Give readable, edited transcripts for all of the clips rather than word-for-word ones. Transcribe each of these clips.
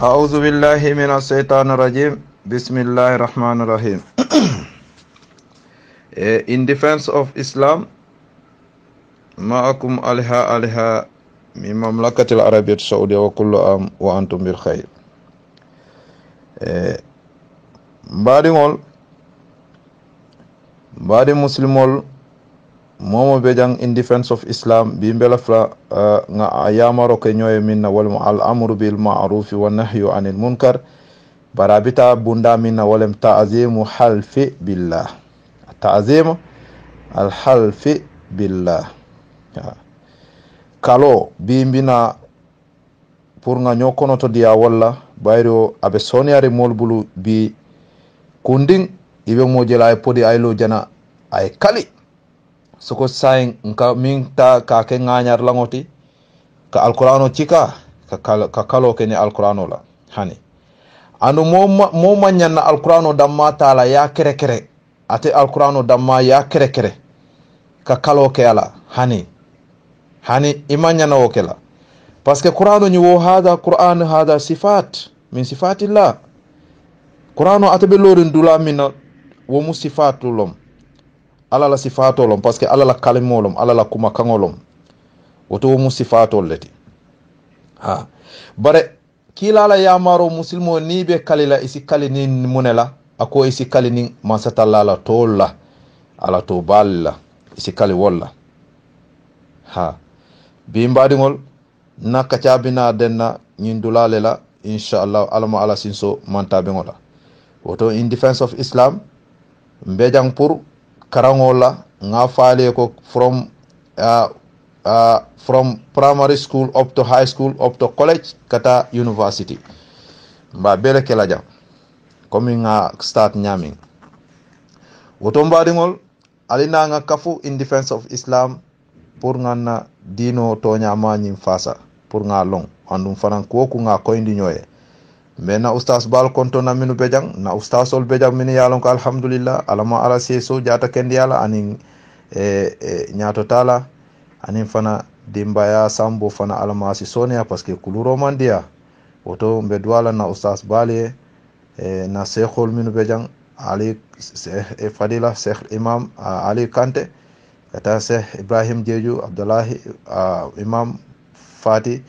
أعوذ بالله من الشيطان الرجيم بسم الله الرحمن الرحيم. In defense of Islam معكم عليها من مملكة العربية السعودية وكل عام وأنتم بالخير. Mbadi muslimol momo bejang in defense of Islam bimbela fra nga ayamaro ke nyoye minna wal al amru bil ma'ruf wa nahyu anil munkar barabita bunda minna walem ta'zimu halfi billah ta'zimu al halfi billah kalo bimbina pour nga nyokono to dia walla bayro abe soniare molbulu bi kunding ibe mojela ay podi aylo jana ay kali soko sayin nka min ta ka ke nganyar langoti ka alqur'ano cika ka kalo ke ni alqur'ano la hani anu mo manyan na alqur'ano damma taala ya kere ate alqur'ano damma ya kere ka kalo ke ala hani imanya na wokela parce que qur'ano ni wo hada qur'an hada sifat min sifatillah qur'ano atabe lorin dula min wo musifatulum ala la sifatolom parce que ala la kalimolom ala la kuma kangolom woto mu sifatol leti ha bare kila la yamaro muslimo ni be kalila isi kalini munela ako isi kalini masatalla la tolla ala to balla isi kali walla ha bimbadi ngol nakacha bina denna nyindulale la inshallah alama ala sinso mantabe ngola woto in defense of Islam mbejang pour karangola nga faale ko from primary school up to high school up to college kata university mba bele kela jam komi nga start nyaming woto mbadi ngol alina nga kafu in defense of Islam pour nga na dino to nyama nyim fasa pour nga long andum fanan ko nga koyndi nyoye mena ustaz bal konto na minu bejang na ustaz ol bejang mini yalon ko alhamdulillah alama ala seso jata kendi yala anin nyato tala anin fana dimbaya sambo fana alama si sonia parce que kuluro mandia woto mbe dwala na ustaz bali na sekhol minu bejang ali fadila sheikh imam ali kante kata sheikh ibrahim jeju abdullahi imam fati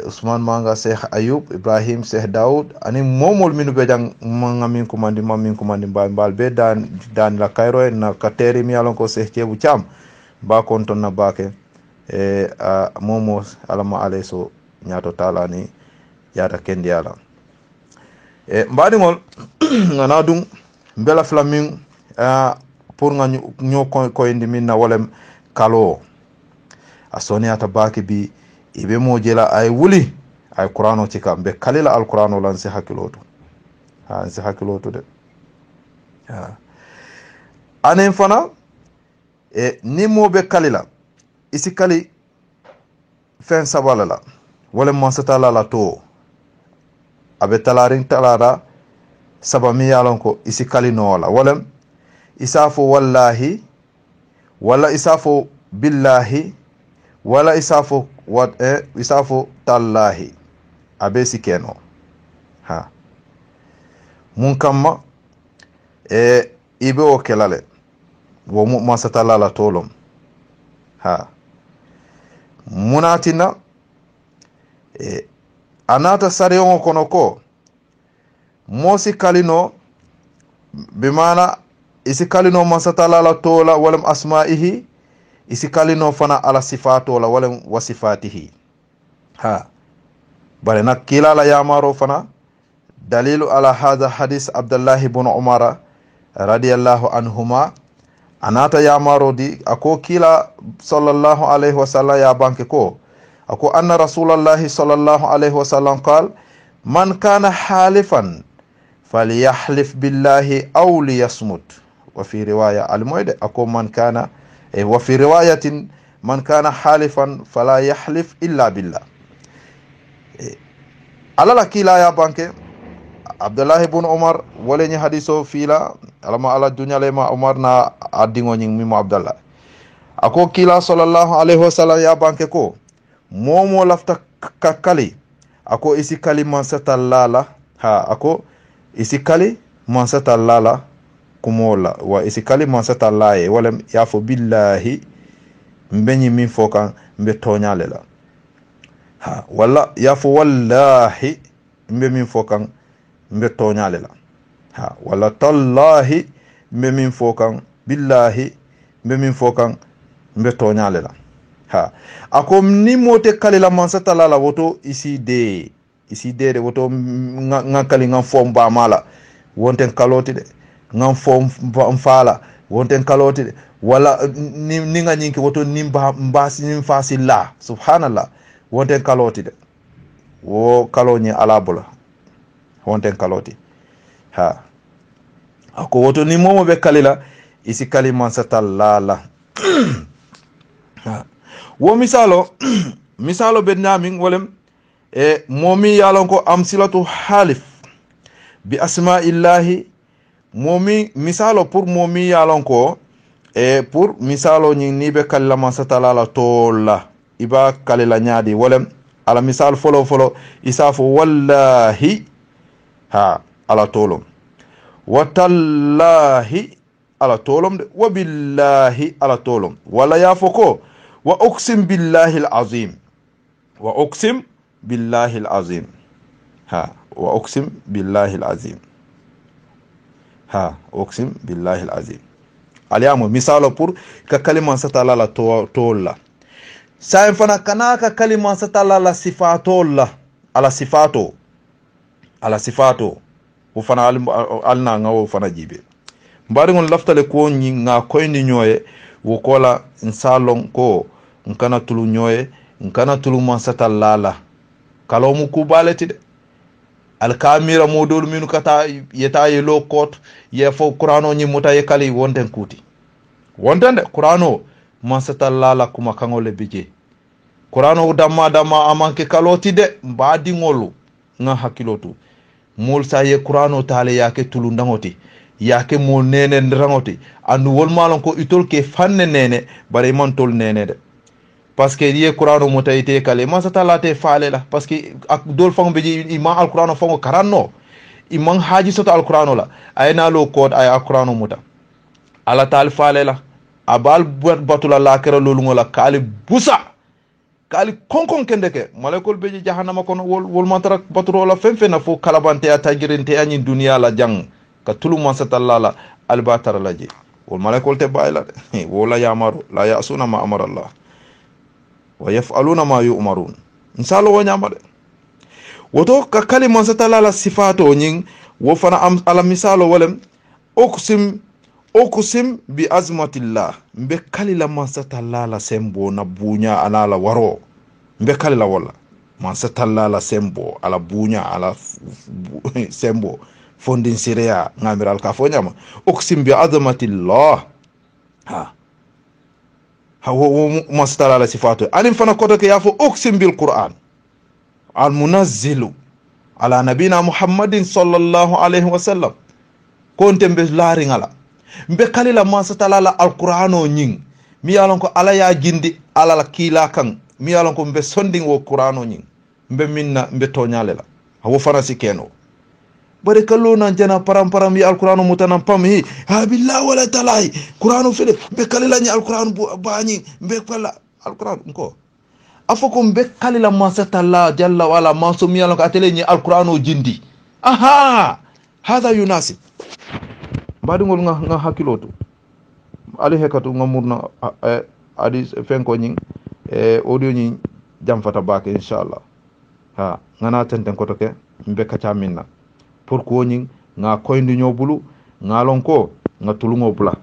Usman Manga, Sheikh Ayub, Ibrahim, Sheikh Daoud, ani momol minu bejang mamin kumandi mbal be dan la Cairo na kateri mi alon ko Sheikh Chebu Cham ba konton na bake momo alama aleso nyato tala ni yata kendi ala mbadi ngol ngana dum mbela flamin pour nga nyo ko indi minna wolem kalo asoni ata bake bi ibe mo jela ay wuli ay qur'ano cika be kalila al qur'ano lan si hakiloto si hakiloto de anen fana ni mo be kalila isi kali fen sabala la wala mo satala la to abe talarin talara sabami yalon ko isi kali no wala isafo wallahi wala isafo billahi wala isafo isafo tallahi abesi keno ha mun kamma ibe o kelale wo mu masatala la tolom ha munatina anata sariyon kono ko mosi kalino bimana isi kalino masatala la tola walam asma'ihi isi kalino fana ala sifato la wala wasifatihi ha bare nak kila la yamaro fana dalilu ala hadha hadis Abdullah ibn Umar radiyallahu anhuma anata yamaro di ako kila sallallahu alaihi wasallam ya banke ko ako anna rasulullah sallallahu alaihi wasallam qal man kana halifan falyahlif billahi aw liyasmut wa fi riwaya al-mu'id ako man kana وفي رواية من كان حالفا فلا يحلف إلا بالله على لكيلا يا بانك عبد الله بن عمر ولني حديثه فيلا علما على الدنيا لما عمرنا أدينو نين ميم عبد الله أكو كيلا صلى الله عليه وسلم يا بانك كو مومو لفتا kakali ako isi kali mansata lala ha ako isi kali mansata lala kumola wa isi kali mansata laye wala yafo billahi mbenyi min fokan mbe tonyale la ha wala yafo wallahi mbe min fokan mbe tonyale la ha wala tallahi mbe min fokan billahi mbe min fokan mbe tonyale la ha ako ni mote kali la mansata lala woto isi de woto ngakali ngam fom ba mala wonten kaloti de ngam fom mfala wonten kaloti de wala ni nga nyinki woto nimba mbasi nimfasi la subhanallah wonten kaloti de wo kaloni alabula wonten kaloti ha ako woto ni momo be kalila isi kali mansata lala ha wo misalo be namin wolem momi yalon ko amsilatu halif bi asma'illahi momi misalo pour momi yalon ko pour misalo ni be kala mansata lala tola iba kalila nyaadi wolem ala misal folo isafo wallahi ha ala tolom watallahi ala tolom de wabillahi ala tolom wala yafoko wa uqsim billahi alazim wa uqsim billahi alazim ha wa uqsim billahi alazim ha uqsim billahi alazim aliamo misalo pour ka kalima satala la tolla sa fana kana ka kalima satala la sifatolla ala sifato wo fana alna ngawo fana jibe mbari ngon laftale ko nyi nga koyni nyoye wo kola nsalon ko nkana tulu nyoye nkana tulu mansata lala kalomu kubaleti de alkamira modol minu kata yeta yelo kot ye fo qur'ano nyi muta ye kali wonten kuti wonten de qur'ano mansata lala kuma kangole bije qur'ano damma amanke kaloti de mbadi ngolu nga hakilotu mol sa ye qur'ano taale yake tulu ndangoti yake mo nene ndangoti andu wol malon ko itol ke fanne nene bare man tol nene de parce que ye qur'ano mutayite kale man satala te faale la parce que ak dol fango beji imam alqur'ano fango karanno imam haji soto alqur'ano la ayna lo code ay alqur'ano muta ala tal faale la abal batula la kera lolu ngola kali busa kali konkon kendeke malakol beji jahannama kono wol mantara baturo la fenfena fo kalabante ya tajirinte ani dunya la jang ka tulu man satalla la albatara laji wol malakol te bayla wala yamaru la yasuna ma amara allah wa yaf'aluna ma yu'marun insalo wo nyamade woto ka kalima satalla la sifato nyin wo fana am ala misalo wolem uqsim bi azmatillah mbe kalila man satalla la sembo na bunya ala la waro mbe kalila wala man satalla la sembo ala bunya ala sembo fondin sirea ngamiral ka fo nyama uqsim bi azmatillah ha wo man satalla la sifatu anim fana koto ke yafo uqsim bil qur'an al munazzilu ala nabina muhammadin sallallahu alaihi wasallam konte mbe laari ngala mbe kalila mansatala la alqur'ano nyin mi yalon ko ala ya jindi ala la kila kan mi yalon ko mbe sonding wo qur'ano nyin mbe minna mbe tonyale la wo farasi keno bare kallo nan jana param ya alqur'ano mutanan pam hi ha billahi wala talai qur'ano fele mbe kalila ni alqur'ano baani mbe kala alqur'ano ko afoko mbe kalila mansatala jalla wala manso mi yalon ko atele ni alqur'ano jindi aha hada yunasib badungol nga hakilotu ali hekatu nga murna adi fenko nyin audio nyin jam fata bake inshallah ha ngana tenten ko toke mbe kacha minna pour ko nyin nga koyndu nyobulu ngalon ko nga tulungo bula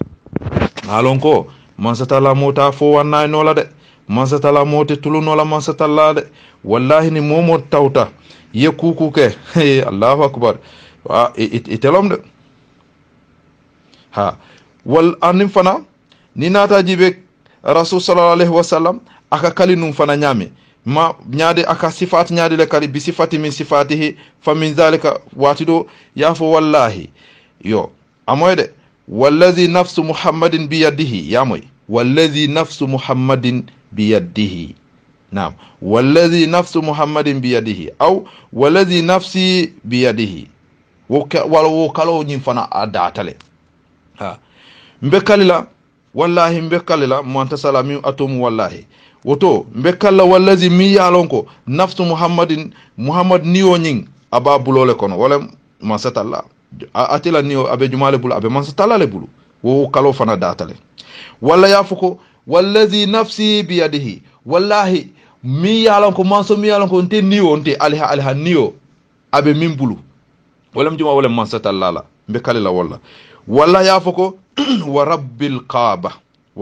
ngalon ko mansatala mota fo wanna no la de mansatala mote tuluno la mansatala de wallahi ni momo tawta ye kuku ke allahu akbar wa itelom de ha wal anim fana ni nata jibe rasul sallallahu alaihi wasallam aka kalinum fana nyame ma nyaade aka sifat nyaade le kali bi sifati min sifatihi fa min zalika watido yafo wallahi yo amoyde wallazi nafsu muhammadin bi yadihi yamoy wallazi nafsu muhammadin bi yadihi نعم والذي نفس محمد بيده أو والذي نفسي بيده ولو كالو نفنا أدعتله ها مبكاللا والله مبكاللا مانتصلا مي أتوم والله woto mbekalla wallazi mi yalonko nafsu muhammad niyo nyin aba bulole kono wala masatalla atila niyo abe jumale bulu abe masatalla le bulu wo kalo fana datale walla yafuko wallazi nafsi biyadihi wallahi mi yalonko manso mi yalonko nte niyo nte alha niyo abe min bulu wala mjuma wala masatalla la mbekalla walla yafuko wa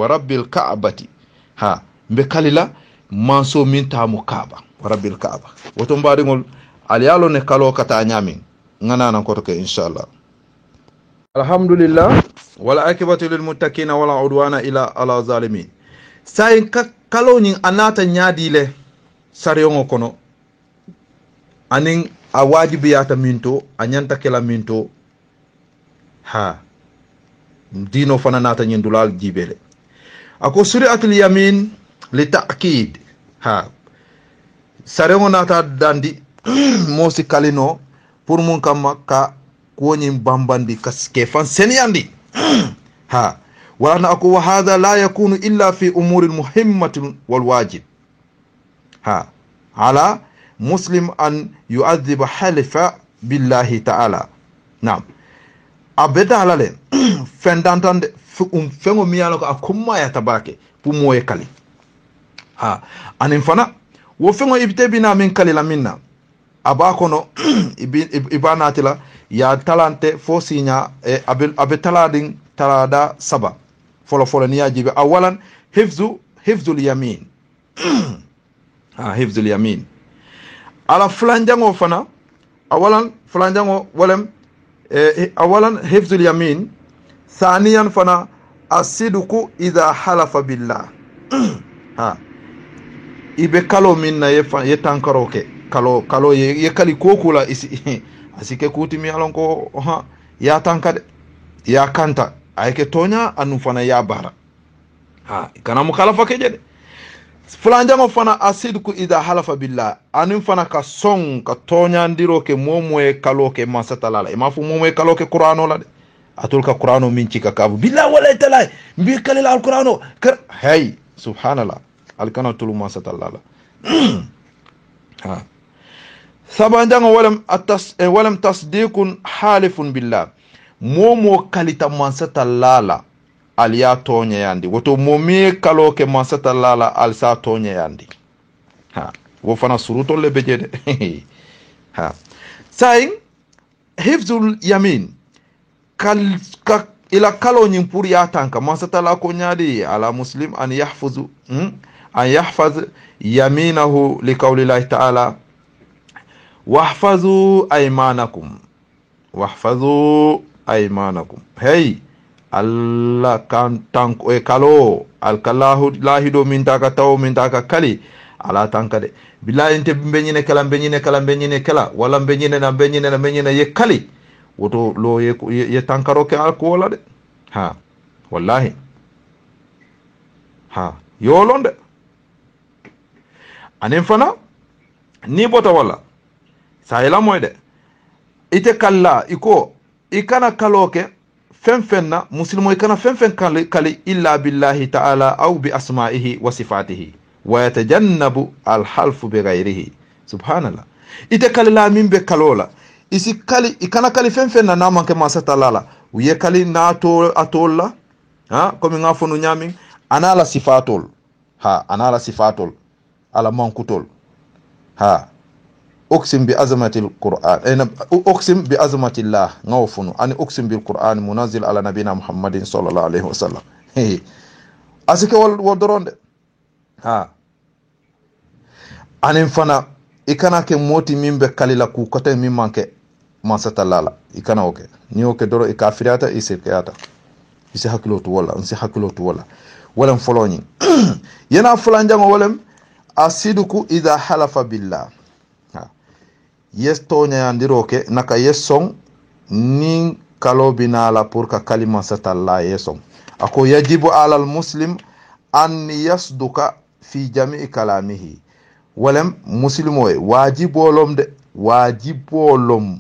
rabbil ka'bati ha mbe kalila manso min tamu kaaba rabbil kaaba woto mbaɗigol aliyalo ne kalo kata ñamin ngananan koto ke inchallah alhamdulillah wala akibatu lil muttaqina wala udwana ila ala zalimin sayin kalo ñin anata ñaadile sariyongo kono anin a wajibiyata minto a ñanta kela minto ha dino fana nata ñin dulal jibele ako suri'atul yamin لتأكيد ها ساريو ناتا داندي موسي كالينو pour mun kama ka koni bambandi kefan seniyandi ha wala ako wa hadha la yakunu illa fi umuri muhimmatin wal wajib ha ala muslim an yu'adhib halifa billahi ta'ala nam abeda halale fendantande fengo miyalo ko akumma ya tabake pour moye kali ha anin fana wo fengo ibte bina min kalila minna abakono ibanatila ya talante fo sinya abe taladin talada saba folo ni yajibe awalan hifzul yamin ha hifzul yamin ala flanjango fana awalan flanjango walem awalan hifzul yamin thaniyan fana asiduku idha halafa billah ha ibe kalo minna ye tankaroke kalo ye kali kokula isi asike kuti mi alon ko ha ya tankade ya kanta ayke tonya anu fana ya bara ha kana mukhalafa ke jede fulanjango fana asidku idha halafa billah anin fana ka son ka tonya ndiro ke momwe kalo ke masatalala imafu momwe kalo ke qur'ano la de atul ka qur'ano min cika kabu billah wala talay mbi kalila al qur'ano hay subhanallah alkana tulu masatalala ha sabanjango walam tasdiqun halifun billah momo kalita masatalala aliya tonya yandi woto momi kalo ke masatalala alsa tonya yandi ha wo fana suruto le bejede ha sayin hifzul yamin ila kalo nyin pour ya tanka masatala ko nyaadi ala muslim an yahfaz yaminahu liqawli llahi ta'ala wahfazu aymanakum hey alla kan tanko e kalo al kallahu lahido min taka taw min taka kali ala tankade billahi ente benyine kala wala benyine ye kali woto lo ye tankaro ke alkola de ha wallahi ha yolonde anen fana ni bota wala sayla moyde ite kala iko ikana kaloke fenfenna muslimo ikana fenfen kali illa billahi ta'ala aw bi asma'ihi wa sifatihi wa yatajannabu al halfu bi ghayrihi subhanallah ite kala min be kalola isi kali ikana kali fenfenna na manke masatalala uye kali na atolla ha komi ngafonu nyami anala sifatul ala mankutol ha أقسم بعظمة القرآن أقسم بعظمة الله غوفن أنا أقسم بالقرآن منزل على نبينا محمد صلى الله عليه وسلم أسيك والدرون ها أنا فنا إكنا كموتي من بكاليلا كوكتة من مانك ما ستلالا إكنا أوكي نيو كدرو إكافرياتا إسيكياتا إسي حكيلو تولا ولم فلوني ينا فلان جانو ولم أسيدكو إذا حلف بالله yes tonya yandiroke naka yesong nin kalo binala pour ka kalima satalla yesong ako yajibu alal muslim an yasduka fi jami'i kalamihi walem muslimo e wajibolom de wajibolom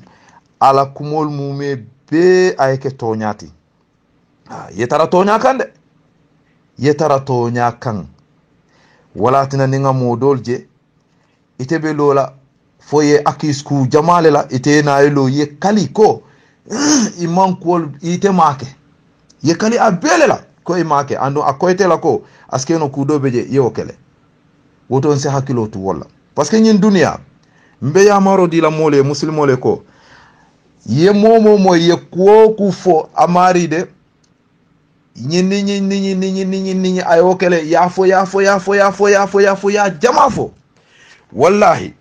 ala kumol mume be ayke toñati yetara toña kan de yetara toña kan wala tina ninga modol je itebe lola foye akisku jamale la ite na elo ye kali ko iman ko ite make ye kali abele la ko imake ando akoyte la ko askeno kudo beje yo kele woto on se hakilo tu wala parce que ñin dunia mbe ya maro di la mole muslimo le ko ye momo ye ko ku fo amari de ñi ayo kele ya fo ya jama fo wallahi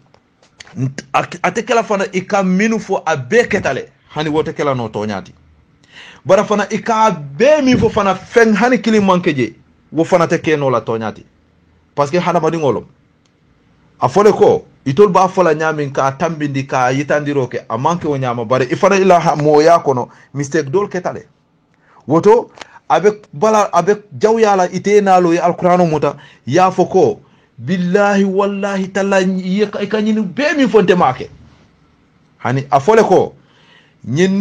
ate kala fana ika minu fo abe ketale hani wote kala no toñati bara fana ika be mi fo fana fen hani kili manke je wo fana te keno la toñati parce que hana madi ngolom afole ko itol ba fola nyamin ka tambindi ka yitandiro ke amanke o nyama bare ifana ila mo ya kono mistake dol ketale woto abe jawyala itenalo ya alqur'ano muta ya foko billahi wallahi talla kanyini be mi fonte make hani afole ko nyin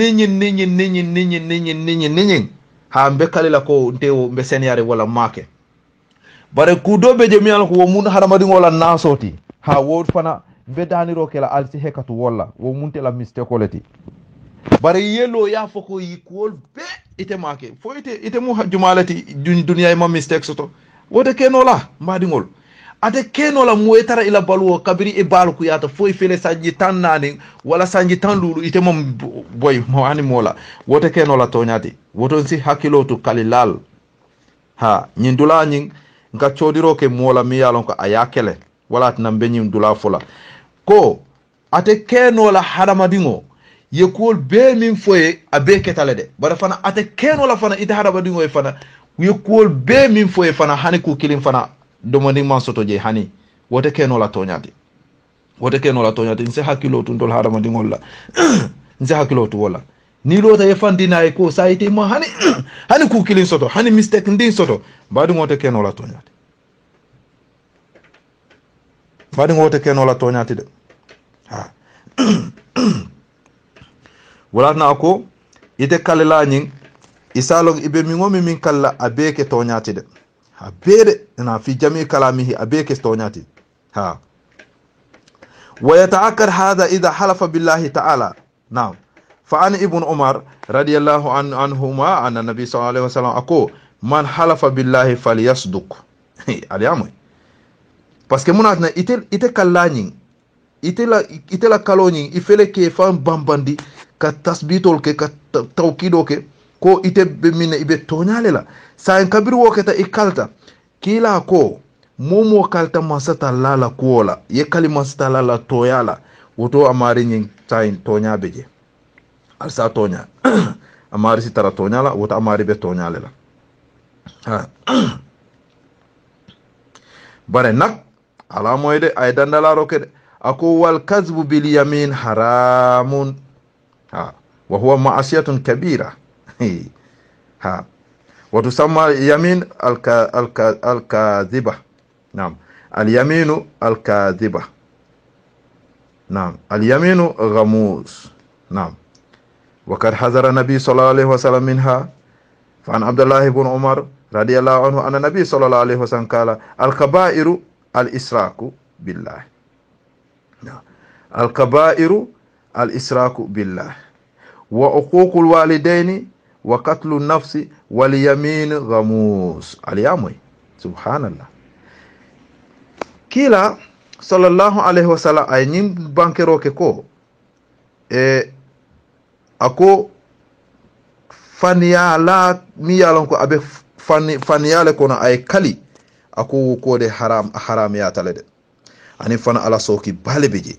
ha mbe kalila ko ntewo mbe seniare wala make bare kudobe je mi ala ko mun haramadi ngola nasoti ha wod fana be daniro kala alti hekatu wala wo munte la mistake oleti bare yelo ya foko yikol be ite make fo ite mu jumalati dunya e ma mistake soto wote kenola mbadi ngol ate kenola muetara ila baluwo kabiri e balku yata fo fele sanji tan nani wala sanji tan lulu ite mom boy mo ani mola wote kenola tonyati woton si hakilotu kalilal ha nyindula nyin nga chodiro ke mola mi yalon ko ayakele wala tan benyim dula fola ko ate kenola hadamadingo yekol be min foye abe ketale de bara fana ate kenola fana ite hadamadingo e fana yekol be min foye fana hani ku kilin fana domoni man soto je hani wote kenola tonyati nse hakilo tun dol hadamadingo la nse hakilo tu wala ni lota yefandina e ko saite ma hani ku kilin soto hani mistake ndin soto badu ngote kenola tonyati de ha wala na ko ite kalala nyin isalog ibe mi ngomi min kala abeke tonyati de ha bere na fi jami kalamihi abeke tonyati ha wa yata'akkar hadha idha halafa billahi ta'ala na'am fa an ibn umar radiyallahu anhuma anna nabi sallallahu alaihi wasallam ako man halafa billahi falyasduq aliamoy parce que munatna ite kalani ite la kaloni ifele ke fam bambandi ka tasbitol ke ka tawkido ke ko ite be minne ibe tonyale la sa en kabir wo keta ikalta kila ko momo kalta masata lala kuola ye kalima sata lala toyala woto amari nyin tain tonya beje alsa tonya amari sitara tonya la woto amari be tonyale la ha bare nak ala moyde ay dandala rokede ako wal kazbu bil yamin haramun ha wa huwa ma'asiyatun kabira ha wa tusamma yamin al kadhiba نعم اليمين الكاذبة نعم اليمين غموس نعم وقد حذر النبي صلى الله عليه وسلم منها فعن عبد الله بن عمر رضي الله عنه أن النبي صلى الله عليه وسلم قال الكبائر الإشراك بالله نعم الكبائر الإشراك بالله وعقوق الوالدين وقتل النفس واليمين غموس اليامي سبحان الله kila sallallahu alaihi wasallam ay nyim bankero ke ko ako faniya la mi yalon ko abe faniyale kono ay kali ako ko de haram ya talede ani fana ala soki balebeje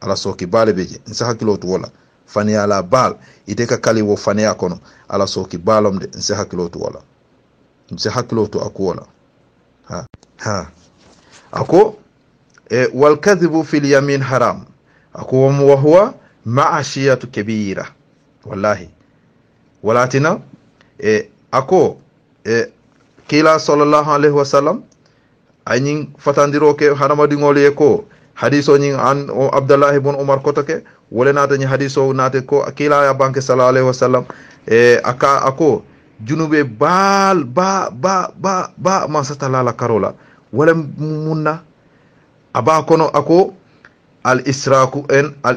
ala soki balebeje nsa hakilo to wala faniya la bal ite ka kali wo faniya kono ala soki balom de nsa hakilo to wala nsa hakilo to akola ha ako wal kadhibu fil yamin haram ako wa huwa ma'ashiyatu kabira wallahi walatina ako kila sallallahu alaihi wasallam ayin fatandiro ke hanamadi ngole ko hadiso nyin an o Abdullah ibn Umar kotoke wala nata ni hadiso nate ko kila ya banke sallallahu alaihi wasallam aka ako junube bal ba man satala la karola wala munna aba kono ako al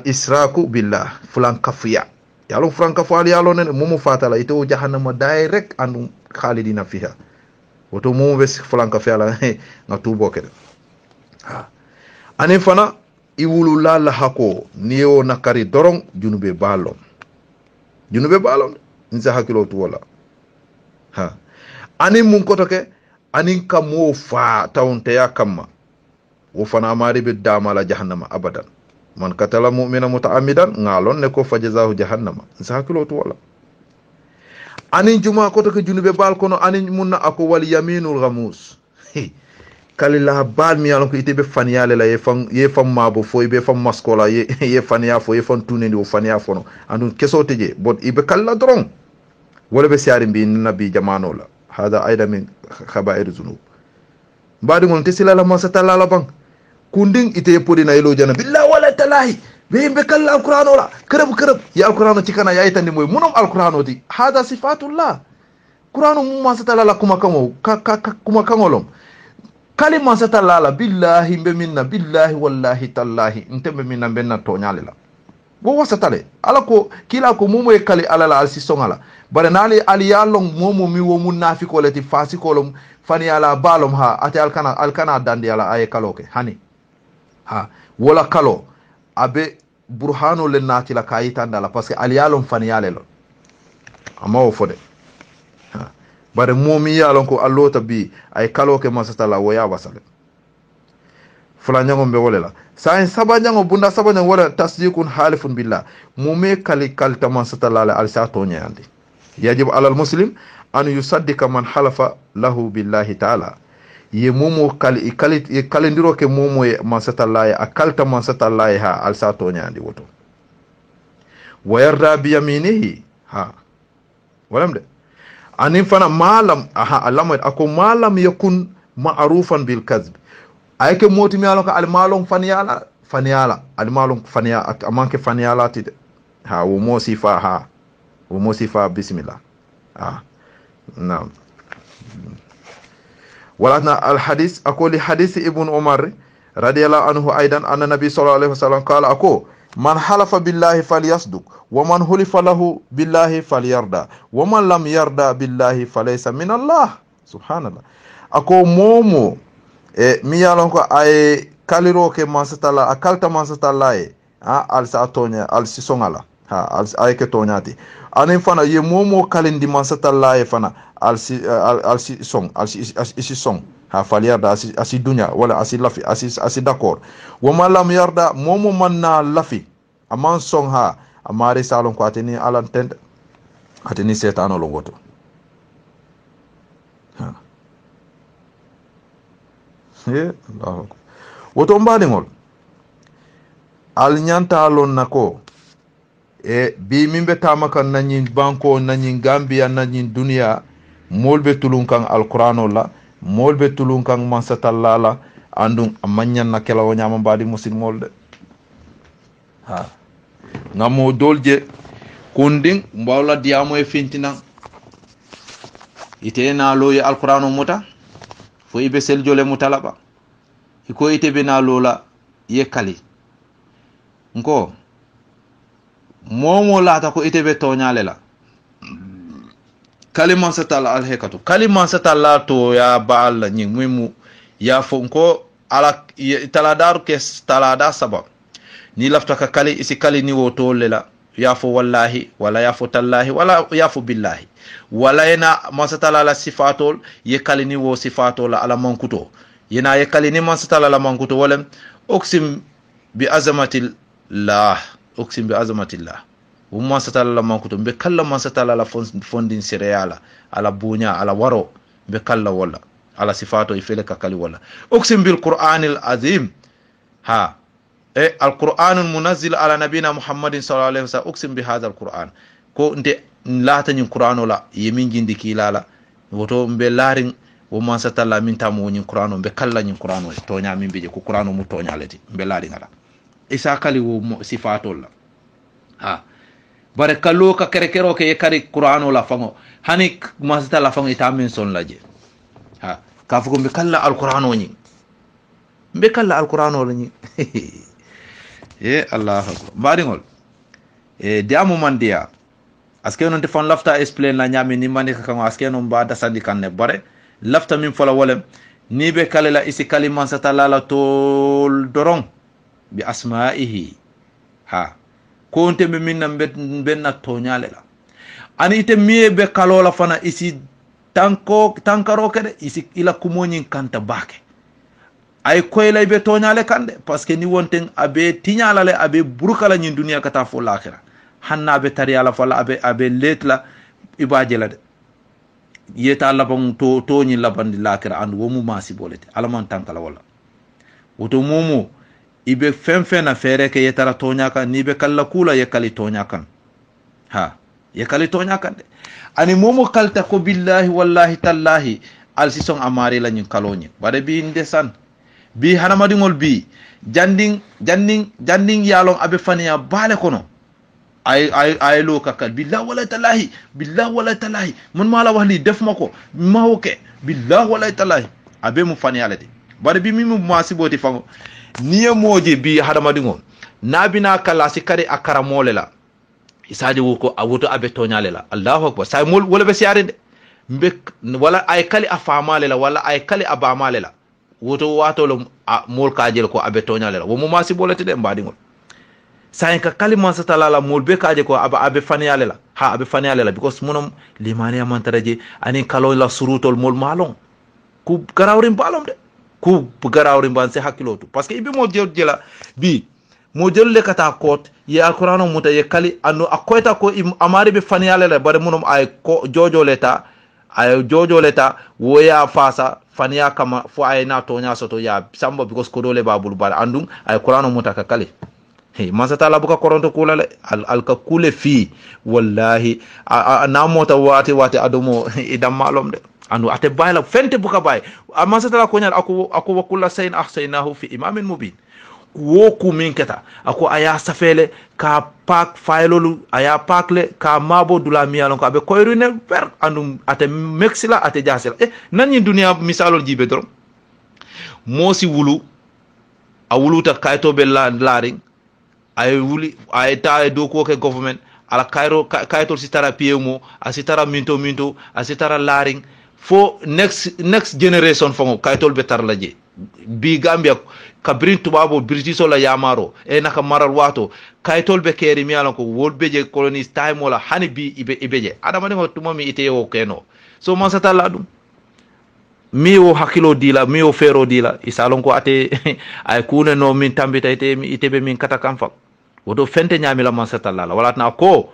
israku billah fulan kafiya yalon fulan kafali yalon ne mumu fatala ito jahannama direct andu khalidina fiha woto mumu bes fulan kafiya la nga tubo kede anin fana iwulu la hako niyo nakari dorong junube balom nza hakilo tu wala anin mun kotoke anin kamo fa tawnte ya kamma wo fana mari be damala jahannama abadan man katala mu'mina mutaammidan ngalon ne ko fajazahu jahannama nza hakilo tu wala anin juma kotoke junube bal kono anin munna ako wal yaminul ghamus kalila bal mi yalon ko itebe faniyale la ye fam mabo fo ibe fam maskola ye faniya fo ye fam tuneni o faniya fono andun keso teje bod ibe kala dron wala be siari bi nabi jamano la hada aida min khaba'ir zunub badi ngon tesila la man satala la bang kunding ite podi na ilo jana billahi wala talahi be kala alquran wala kereb ya alquran ci kana ya itandi moy munom alquran di hada sifatullah qur'anu mu man satala la kuma kamo kuma kangolom kalima satalla billahi be minna billahi wallahi tallahi ntembe minna benna to nyalila wo wasatale ala ko kila ko momo e kali ala la alsi songala bare nali ali yalong momo mi wo munafiko leti fasikolom fani ala balom ha ate alkana dandi ala ay kaloke hani ha wala kalo abe burhanu le nati la kayita ndala parce que ali yalom fani yalelo amma wo fode bare momi yalon ko allota bi ay kaloke masatala wo ya wasale fula nyango be wolela sa saba nyango bunda saba nyango wala tasdiqun halifun billah mume kalta masatala la alsa to nyandi yajib ala almuslim an yusaddiqa man halafa lahu billahi ta'ala ye momo kalendiro ke momo masatala ya akalta masatala ha alsa to nyandi woto wa yarda bi yaminihi ha walamde anin fana malam alama ako malam yakun ma'rufan bil kadhib ayke moti mi alaka al malum faniyala al malum faniya amanke faniyala tide ha wo mosifa bismillah naam ولاتنا الحديث أقول حديث ابن عمر رضي الله عنه أيضا أن النبي صلى الله عليه وسلم قال أكو من حلف بالله فليصدق ومن حلف له بالله فليرضى ومن لم يرضى بالله فليس من الله سبحان الله أكو مومو ميالونكو أي kaliro ke mansatala akalta mansatala alsa tonya alsi songala ay ke tonyati anin fana ye momo kalindi mansatala fana alsi song alsi song faliyarda asi dunya wala asi lafi asi d'accord wama lam yarda momo manna lafi aman song amari salon ko ateni alantend ateni setano longoto Allah woto mbaɗigol alñantalon nako bi min ɓe tama kan nañin banko nañin gambia nañin duniya molɓe tulun kan alquran o la molɓe tulun kan mansatalla la andum a mañanna kelawo ñama mbaɗi musidmol de gammo dolje kundin mbawla diyamo e fintinan ite naloye alquran o muta fo iɓe seljole mutalaɓa iko ite bena lola ye kali nko momo lata ko ite be toñale la kalima satala al hekatu kalima satala to ya baal nyi muimu ya fo nko ala taladar ke talada sabab ni lafta ka kali isi kali ni woto lela ya fo wallahi wala ya fo tallahi wala ya fo billahi wala ina masatala la sifatol ye kali ni wo sifatol ala mankuto yena ye kali ni man satala la mankuto wolem oksim bi azamatillah man satala la mankuto be kala man satala la fondin cereala ala bunya ala waro be kala wala ala sifato ifele ka kali wala oksim bil qur'anil azim al qur'anul munazzil ala nabina muhammadin sallallahu alaihi wasallam oksim bi hadha al qur'an ko nde lata nyin qur'ano la yemin jindi kilala woto be larin wo man satalla min tamu nyin qur'ano be kala nyin qur'ano tonya min beje ko qur'ano mu tonya leti be laadi ngala isa kali wo sifatol la ha bare kallo ka kerekero ke kari qur'ano la fango hani man satalla fango ita min son laje ha ka fuko be kala alqur'ano nyin be kala alqur'ano la nyin allah akbar badingol diamu mandia aske non te fon lafta explain la nyami ni mani ka aske non ba dasandi kanne bare lafta min fola wolem ni be kalela isi kaliman satalla la tol dorong bi asma'ihi ha konte be minna benna tonyale la ani ite miye be kalola fana isi tankaro kede isi ila kumonyin kanta bake ay koyla be tonyale kande parce que ni wonten abe tinyala le abe burkala nyin dunya kata fo l'akhirah hanna be tariyala fala abe letla ibaje la de yeta labon to nyi labandi l'akhirah and wo mu masi bolete alaman tankala wala woto momo ibe fenfen na fere ke yetara tonya kan ni be kala kula ye kali tonya kan ha ye kali tonya kan de ani momo kalta ko billahi wallahi tallahi al sison amari la nyin kalonyi bare bi ndesan bi hanamadi ngol bi janding yalon abe faniya bale kono ay lo kakal billahi wala talahi mun mala wahli def mako mawke billahi wala talahi abe mu faniya lati bare bi mimu masiboti fango niye moje bi hanamadi ngol nabina kala sikari akara molela isaji wuko awuto abe tonyale la allahu akbar say mol wala be siarinde mbek wala ay kali afamale la wala ay kali abamale la woto wato lo mol kajel ko abe tonyale la wo mo masi bolati de mbadi ngol sayen ka kalima satala la mol be kaje ko abe faniyale la ha abe faniyale la because monom limani amantaraje ani kalo la surutol mol malon ku garawrim balom de ku garawrim ban se hakilotu parce que ibe mo jela bi mo jelle kata kot ye alqur'ano muta ye kali anu akoyta ko amari be faniyale la bare monom ay ko jojo leta woya fasa faniya kama fo ay na tonya soto ya samba because ko dole babul bar andum ay qur'ano muta ka kali hey masata la buka koronto kula al ka kule fi wallahi na mota wati adumo idam malom de andu ate bayla fente buka bay masata la ko nyal ako wakula sayin ahsaynahu fi imamin mubin woku minketa ako aya safele ka pak failolu aya pakle ka mabo dula miyalon ko abe koyrune per andum ate mexila ate jasela nani dunia misalol jibe drom mosi wulu a wuluta kayto be laring ay wuli ay ta do ko ke government ala kayto sitara piemo a sitara minto a sitara laring fo next generation fongo kaytol be tarlaje bi Gambia kabrin tubabo britiso la yamaro naka maral wato kaytol be keri mi alon ko wolbeje colonies time wala hani bi ibeje adama ngo tumomi ite o keno so man satala dum mi o hakilo dila mi o fero dila isalon ko ate ay kune no min tambita ite be min kata kam fa wodo fente nyami la man satala wala na ko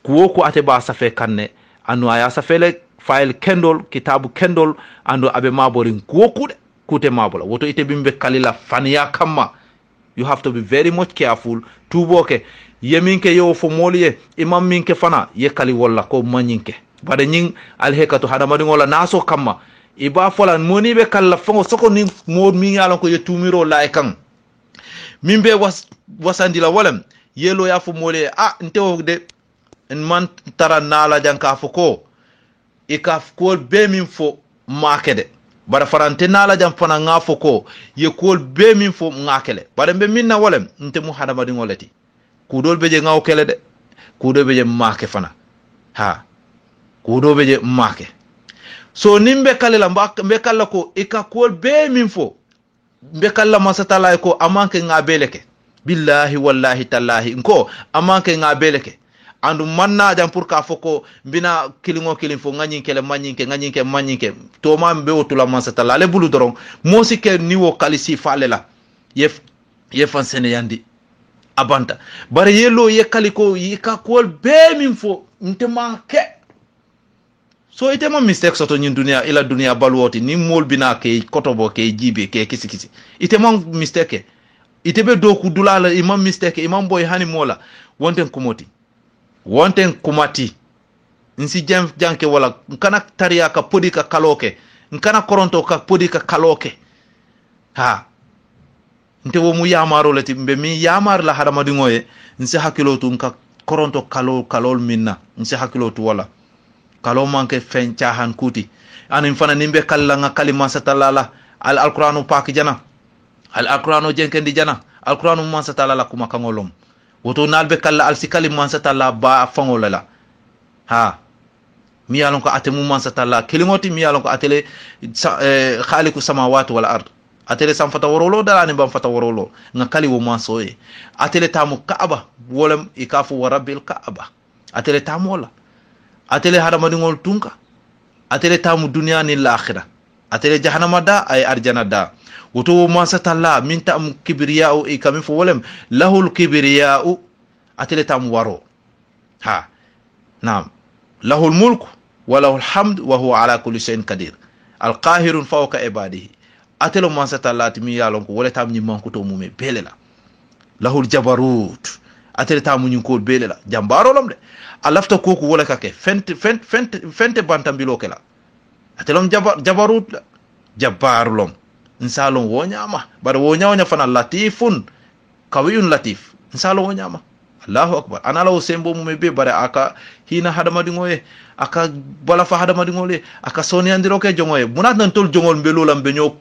ko ate ba safe kanne anu aya safele file kendol kitabu kendol ando abe maborin kude kute mabola woto ite bimbe kalila faniya kama you have to be very much careful tuboke yeminke yo fo moliye imam minke fana ye kali walla ko manyinke bade nyin alhekatu hadamadi ngola naso kama iba fola moni be kala fongo soko ni mod mi yalon ko ye tumiro lay kan mimbe wasandila wolem yelo ya fo moliye ntewo de man tara nala janka fo ko ikaf kol be min fo makede bara farante nala jam fana ngafo ko ye kol be min fo ngakele bara be minna wolem nte mu hadamadi ngolati kudol beje ngaw kele de kudo beje make fana ha kudo beje make so nimbe kalela mbe kala ko ika kol be min fo mbe kala masatala ko amanke ngabeleke billahi wallahi tallahi nko amanke ngabeleke andu manna jam pour ka foko bina kilin fo nganyinke manyinke to ma mbe wotula masatala le bulu doron mosike niwo kalisi falela ye fansene yandi abanta bare yelo ye kaliko yika kol be min fo ntema ke so itema mistake soto nyin dunia ila dunia balwoti ni mol bina ke kotobo ke jibe ke kisi itema mistake itebe doku dulala imam mistake imam boy hani mola wonten kumati nsi janke wala kana tariya ka podi ka kaloke nkana koronto ka podi ka kaloke ha nte wo mu yamaro lati mbe mi yamar la hadamadi ngoye nsi hakilo tu nka koronto kalol minna nsi hakilo tu wala kalo manke fen chahan kuti anin fana nimbe kala nga kalima satalala alquranu pak jana alquranu jenkendi jana alquranu man satalala kuma kangolom woto nalbe kala alsikali man satala ba fangolela ha mi yalon ko atemu man satalla kilimoti mi yalon ko atele khaliqu samawati wal ard atele sam fata worolo dalani bam fata worolo nga kali wo man soye atele tamu kaaba wolam ikafu wa rabbil kaaba atele tamu wala atele hadama dingol tunka atele tamu dunya ni l'akhirah atele jahannama da ay arjana da woto wo man satalla min tam kibriya'u ikami fo wolam lahul kibriya'u atele tamu waro ha naam lahul mulku وله الحمد وهو على كل شيء قدير القاهر فوق عباده اتلو ما ستالات مي يالونكو ولا تام ني مانكو تو مومي بيللا له الجبروت اتل تام ني كول بيللا جامبارو لام دي الافتا كوكو ولا كاكي فنت بانتام بيلو كلا اتلوم جبروت جبار لوم انسالون ونياما بار ونياونا فنا لطيفون قوي لطيف انسالون ونياما Allahu akbar ana law sembo mu be bare aka hina hadama dingoye aka bala fa hadama dingole aka soni andiro ke jongoye munat nan tol jongol belolam beño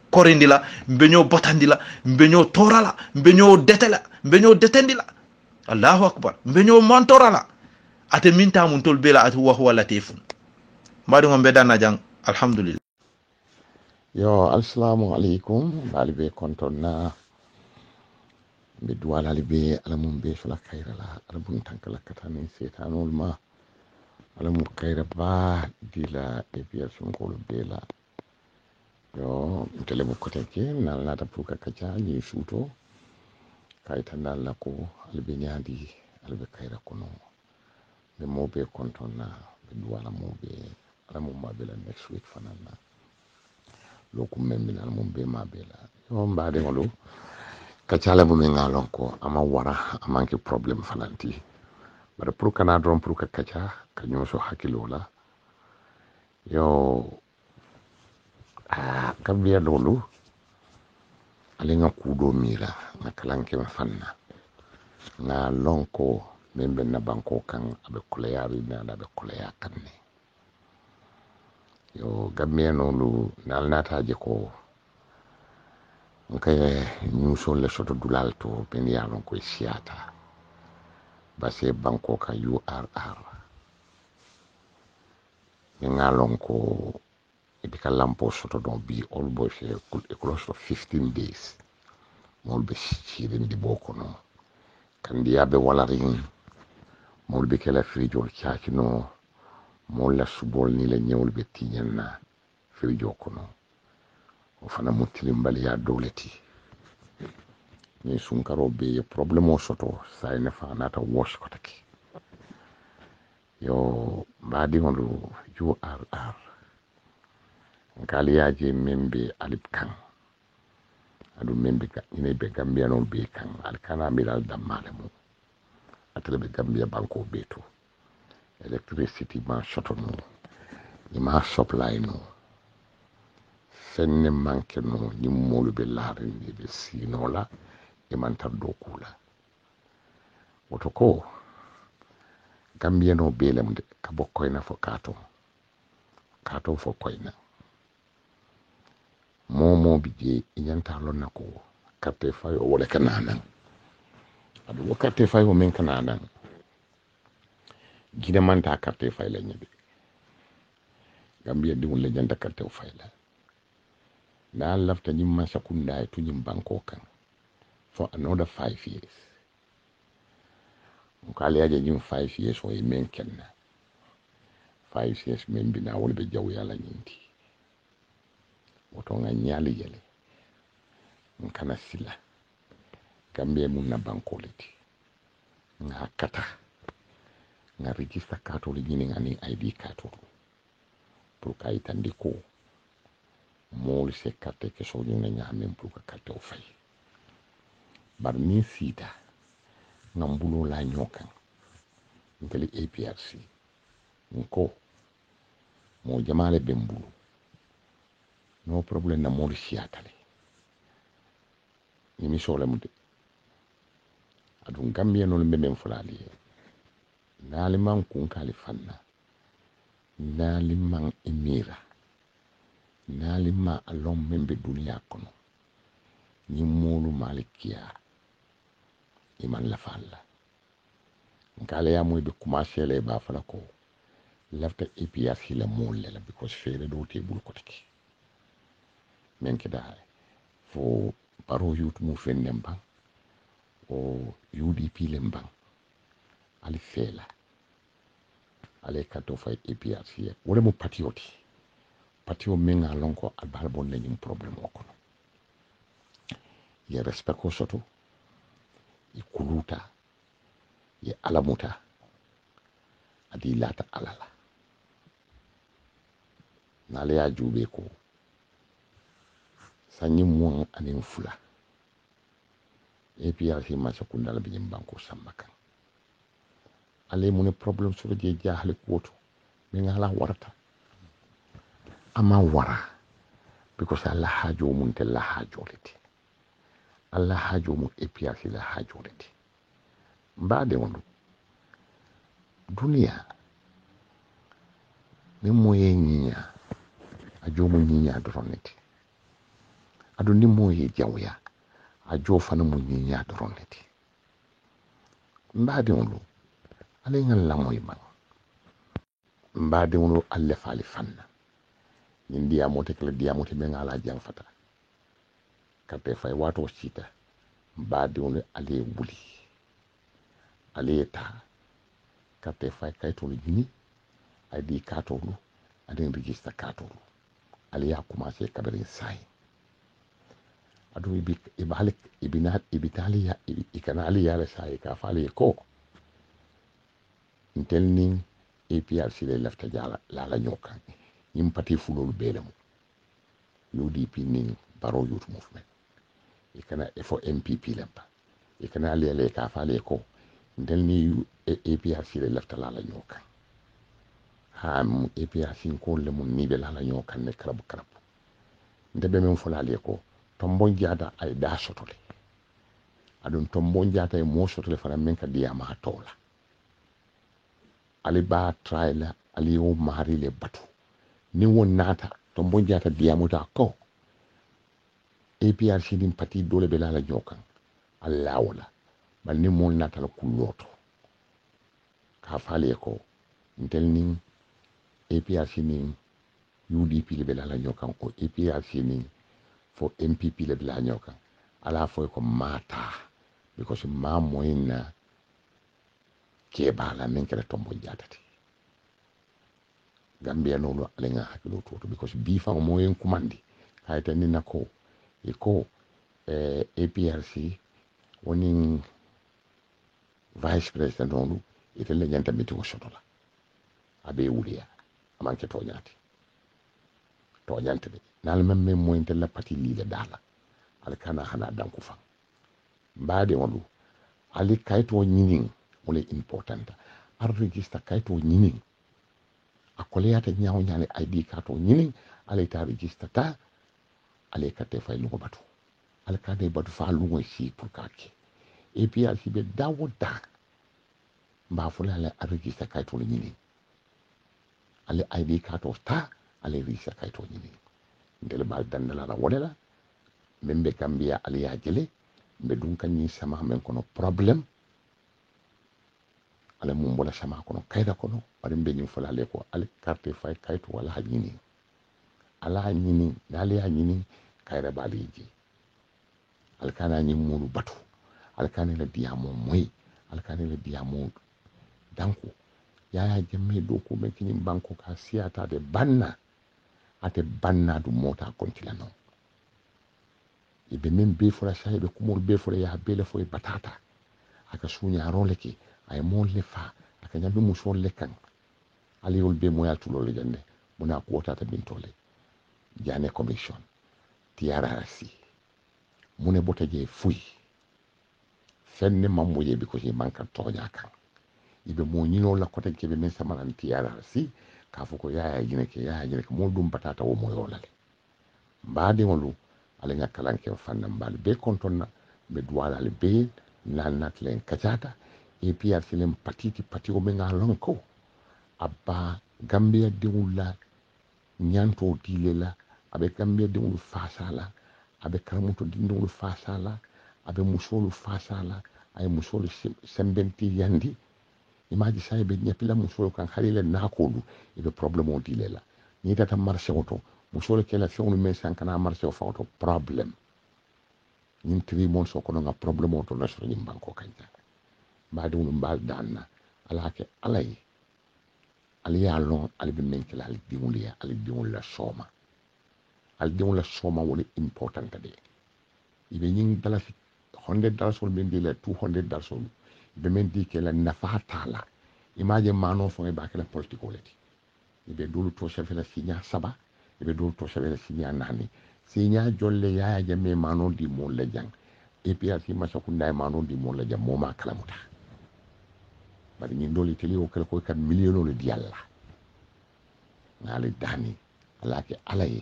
korindila beño botandila beño torala beño detela beño detendila Allahu akbar beño mantorala ate minta mun tol bela atu wa huwa latifun mbadi ngombe dana jang alhamdulillah yo assalamu alaikum balibe kontonna be duwala libe alamum be fala kayra la arbun tankala katani setanol ma alamum kayra ba dila e biya sun ko bela yo tele mo kote ke na la ta puka kacha ni shuto kay tanal la ko albe nyandi albe kayra kono be mo be kontonna be duwala mo be alamum ma bela next week fanana lokum membi alamum be ma bela yo mbade ngolo kachala mu mengalon ko ama wara amanke problem fananti bara pour kana dron pour kacha kanyo so hakilola yo kambiya lolu alinga kudo mira na kalanke fanna na lonko membe na banko kan abe kuleyari na abe kuleya kanne yo gambe nolu nalnata je ko nkaye nyuso le soto dulal to ben yalon ko siata base banko ka URR ngalon ko ebika lampo soto don bi almost a close to 15 days mol be chirin di boko no kandi yabe walarin mol be kala frijo chaaki no mol la subol ni le nyewol be tiñanna frijo ko no o fana mutilim bali ya dowlati ni sunkaro be problème o soto say ne fa nata wash ko taki yo mbadi ngolu URR ngali yaje membe alip kan adu membe ka ine be gambia no be kan alkana miral damale mo atele be gambia banko beto electricity ma soto no ni ma supply no fenne manke no ni molu be laari ni be sinola e man tardo kula woto ko gambia no belem de ka bokkoyna fo kato fo koyna momo bije inyanta lonna ko carte fayo wala kananan adu carte fayo men kananan gida manta carte fayo la nyabe gambia di wala janda carte fayo la na lafta nyimma sakunda to nyim banko kan for another 5 years mukali aje nyim 5 years o men kenna 5 years men bina wala be jaw yalla nyinti woto nga nyali yele nkana sila gambia mun na banko leti nga kata nga register kato li nyini ngani ID kato pour kayita ndiko mol se kate ke so nyina nyame pour ka kate o fay bar ni sita ngambulo la nyokan ngeli APRC nko mo jamale bembulu no problem na mol siatale ni mi sole mude adun gambia non be men fulali nali man kun kali fanna nali man emira nali ma alom membe duniya kono ni molu malikiya iman la falla ngale ya moy be commencer le ba fala ko lafta APRC la mol la because fere do te bul ko tiki men ke da fo baro yut mu fennem ba o UDP lemban ali fela ale kato fay APRC wala mo patrioti patio menga lonko albal bon lañum problème o kono ye respect ko soto e kuluta ye alamuta adi lata alala nale ya jube ko sanyi mo anin fula APRC ma sakundala bi banko sambakan ale mu ne problème so je jaaxle koto mi nga la warata ama wara because Allah hajo mun te la hajo leti Allah hajo mu APRC la hajo leti mbade wondu dunia ni moye nyinya ajo mu nyinya doroneti adu ni moye jawya ajo fana mu nyinya doroneti mbade wondu ale ngal la moy man mbade wondu alle fali fanna ñin diyamote kala diyamote men ala jang fata kate fay wato sita mbade wondu ale wuli ale ta kate fay kaytolu jini ay di katolu adin register katolu ale ya commencé kabari say adu ibalik ibinat ibitaliya ikanali yala say ka fali ko intelni APRC le lafta jala la nyoka ñim pati fulolu belemu UDP ni baro youth movement ikana efo MPP lempa ikana ale ka fali ko intelni APRC le lafta la nyoka ha APRC ko le mun ni be la nyoka ne krab ndebe men fulale ko tombon jada ay da sotole adun tombon jata e mo sotole fana men ka diyama tola ali ba trailer ali o mari le batu ni won nata tombon jata diyamuta ko APRC din pati dole be la nyokan Allah wala bal ni mon nata la kuloto ka fale ko ntelni APRC ni UDP le be la nyokan ko APRC ni fo MPP le bila nyoka ala fo ko mata because ma moyna ke bala men kala tombo jatati Gambia no alenga hakilo to because bi fa moyen kumandi hayta ni nako e ko APRC woni vice president no ite le nyanta meeting sotola abe wuliya amanke to nyati to nyante be nal memme moyen tel la pati li le dala al kana hana danku fa mbade wonu ali kayto nyinin wala important ar register kayto nyinin akole yata nyaaw nyaale ID kato nyinin ali ta register ta ali kate fay lu ko batu al kade batu fa lu ngoy si pour kake et puis al sibe dawoda mba fula ala ar register kayto nyinin ali ID kato ta ali register kayto nyinin ndel bal dandala la wala membe Gambia ali ya jele be dun kanyi sama men kono problem ala mum bola sama kono kayda kono bari be nyum fala le ko al carte fay kayto wala hanyini ala hanyini dali hanyini kayda baliji al kana nyi mulu batu al kana le diamo moy al kana le diamo danko yaya jemme do ko men kini banko ka siata de banna ate banna du mota kontila non ibe men be fura sai be kumol be fura ya bele fo batata aka sunya role ki ay mon le fa aka nyambe muso le kan ali yol be moya tulo le jande muna ko tata bintole jane commission TRRC mune bota je fuy fenne mammo ye bi ko je manka tonya kan ibe mo nyino la ko tan kebe men sama nan TRRC ka fo ko yaya jine ke mo dum batata wo mo yolale mbaade wolu ala nyakalanke fanna mbal be kontonna be duwalale be nannat len kacata e piyar silen pati o menga lonko abba gambia diwulla nyanto dilela abe gambia diwulu fasala abe karamuto diwulu fasala abe musolu fasala ay musolu sembenti yandi imaji say be nyapila musolu kan halile nakolu ibe problème o dilela ni tata marché oto musolu kela fewnu men sankana marché o fawto problème ñin tri mon so ko nga problème o to na so ñim banko kanja mbaade wulu mbal danna alake alay ali ya lon ali be men kala ali diwuliya ali diwulla soma ali diwulla soma woni important de ibe ñing dalasi $100 wol men dile $200 wol ibe men di kala nafa tala imaje mano fo e bakela politiko leti ibe dulu to chef la signa saba ibe dulu to chef la signa nani signa jolle yaaya jamme mano di mo la jang e piati masakunda mano di mo la jam mo ma kalamuta bari ñin doli teli o kala ko kan million le di alla ngali dani alake alaye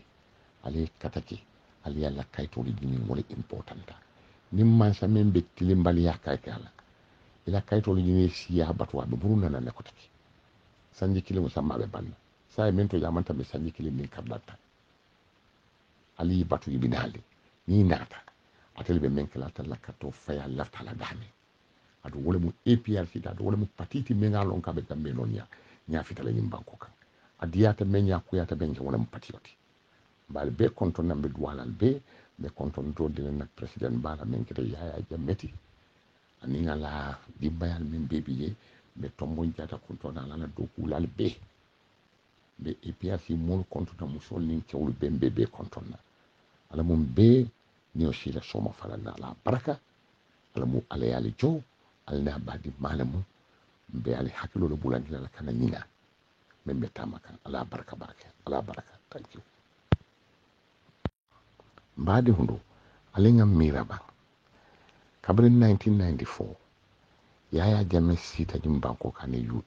ali kataki ali alla kayto li dini wala importanta nimman sa men be tilimbali yakay kala ila kayto li dini siya batwa be buruna na ko taki sanji kilimo samma be banna sai men to jamanta be sanji kilimo ni kardata ali batu ibinali ni nata atel be men kala tala kato faya lafta la dani adu wala mu APRC da wala mu patiti menga lon ka be gambe non nya fitala nyim banko kan adiyata menya kuyata benje wala mu patioti bal be konton nambe duwalal be konton to dina nak president bala men kete yaya jammeti ani ngala dimbayal men bebiye be tombo jata konton ala do kulal be APRC mol konton na musol nin cewlu be konton na ala mum be ni o shila soma falana ala baraka ala mu ala yali jo alna badi malamu be ali hakilo lo bulandi la kana nyina membe tamaka ala baraka thank you mbadi hundu alinga miraba kabri 1994 yaya jamme sita jimbanko kane yu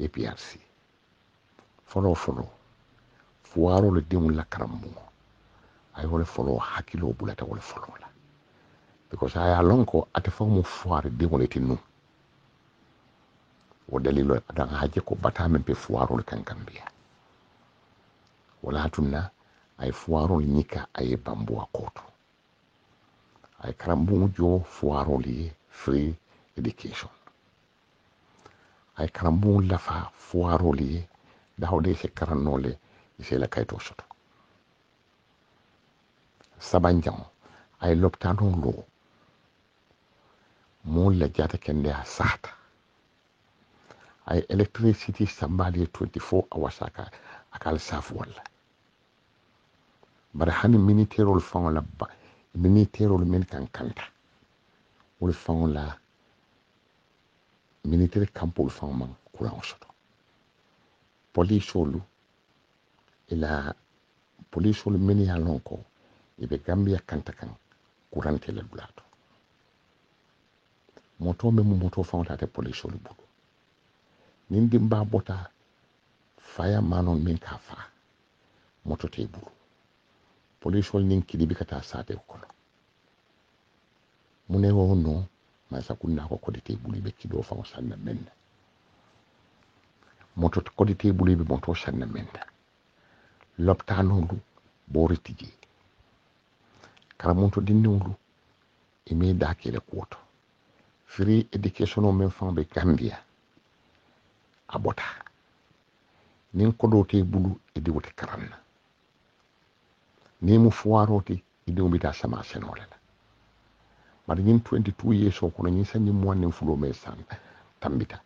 APRC folo fuwaro le dimu la karambu ay wole folo hakilo bulata wole folo la because aya lonko ate famu fuwaro dimu le tinu o dalilo adan haje ko bata men be fuwaro le kankambia wala tunna ay fuwaro nyika ay bambu akoto ay karambu jo fuwaro li free education ay karambu lafa fuwaro li dawde se karanole se la kayto soto sabanjam ay loptano lo mo la jata kende a sahta ay electricity sambali 24 hours akal safu wala bara hani militaire fon la ba militaire men kan kanta wol fon la militaire campo fon man kuran soto polisolu ila polisolu men ya lonko ibe gambia kanta kan kurante le blato moto fon ta te polisolu budu nindi mba bota faya manon min ka fa moto te bulu polisol nin kidi bikata sate kono mune wo no ma sakunda ko kodite bulu be kido fa sanna men moto kodite bulu be moto sanna men loptano lu boritiji karamonto dinnulu e me dakele koto free education o men fambe gambia abota nin kodote bulu e de wote karanna ni mu fuwarote e de mbita sama senole la mari nin 22 years o kono ni sanni mo wan fulo me san tambita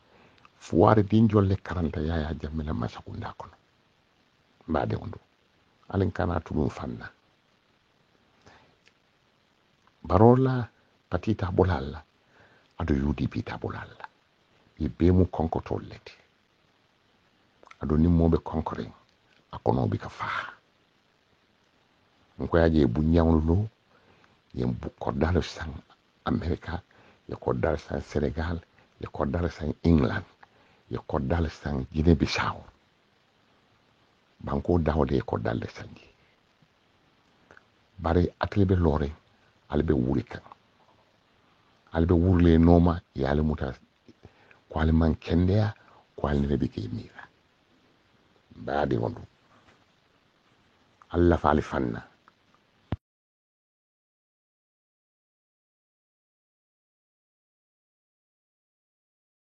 fuware din jolle karanta yaya jammela masakunda kono mbade ondo alen kana tulum fanna barola patita bolalla ado UDP ta bolalla e be mu konkotol leti ado nimmobe conquering akono bi ka fa nko yaje bu nyawlo yem bu ko dal sang america ya ko dal sang senegal ya ko dal sang england ya ko dal sang guinea bissau banko dawde ko dalle sanji bari atlebe lore albe wuri kan albe wurle noma yale muta ko ale man kendeya ko ale ne ke mira baade wondu alla faali fanna